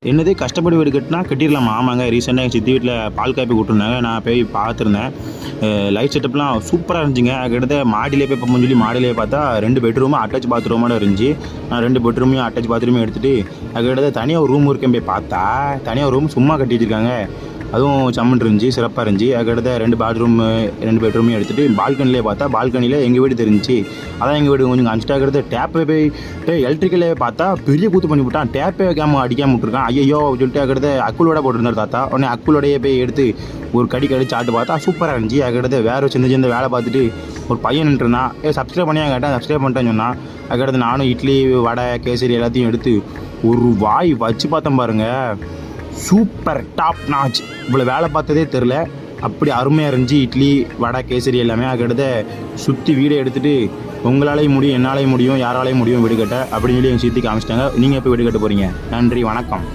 என்னது கஷ்டப்பட்டு வீடு கட்டினா கட்டிடலாமா? ஆமாங்க. ரீசெண்டாக எங்கள் சித்தி வீட்டில் பால் காப்பி கூப்பிட்டுருந்தாங்க. நான் போய் பார்த்துருந்தேன். லைட் செட்டப்லாம் சூப்பராக இருந்துச்சுங்க. அதுக்கடுத்து மாடியிலே போய் பார்ப்போம்னு சொல்லி மாடியிலே பார்த்தா 2 பெட்ரூமும் அட்டாச் பாத்ரூமோட இருந்துச்சு. நான் 2 பெட்ரூமையும் அட்டாச் பாத்ரூமையும் எடுத்துகிட்டு அதுக்கடுத்து தனியாக ஒரு ரூம் இருக்கேன் போய் பார்த்தா தனியாக ஒரு ரூம் சும்மா கட்டி வச்சுருக்காங்க. அதுவும் சம்மன் இருந்துச்சு, சிறப்பாக இருந்துச்சு. அதுக்கடுத்து 2 பாத்ரூமு 2 பெட்ரூமையும் எடுத்துகிட்டு பால்கனிலே பார்த்தா பால்கனியில் எங்கள் வீடு தெரிஞ்சிச்சு. அதான் எங்கள் வீடு கொஞ்சம் காமிச்சிட்டு அதுக்கடுத்து டேப்பை போய் எலக்ட்ரிக்கலே பார்த்தா பெரிய கூத்து பண்ணி விட்டான். டேப்பே வைக்காமல் அடிக்காமல் விட்டுருக்கான். ஐயோ சொல்லிட்டு அதுக்கடுத்து அக்குளோட போட்டுருந்தார் தாத்தா. உடனே அக்குளோடையே போய் எடுத்து ஒரு கடிச்சு ஆட்டு பார்த்தா சூப்பராக இருந்துச்சு. அதுக்கடுத்து வேறு சின்ன வேலை பார்த்துட்டு ஒரு பையன் நின்றுருந்தான். சப்ஸ்கிரைப் பண்ணியா கேட்டேன், சப்ஸ்கிரைப் பண்ணிட்டேன்னு சொன்னான். அதுக்கடுத்து நானும் இட்லி வடை கேசரி எல்லாத்தையும் எடுத்து ஒரு வாய் வச்சு பார்த்தேன் பாருங்கள். Super top notch. இவ்வளோ வேலை பார்த்ததே தெரில, அப்படி அருமையாக இருந்துச்சு. இட்லி வடை கேசரி எல்லாமே. அதுக்கடுத்து சுற்றி வீடை எடுத்துகிட்டு உங்களாலேயும் முடியும், என்னாலேயும் முடியும், யாராலையும் முடியும் வீடு கட்ட அப்படின்னு சொல்லி எங்கள் சித்தி காமிச்சிட்டாங்க. நீங்கள் எப்போ வீடு கட்ட போகிறீங்க? நன்றி, வணக்கம்.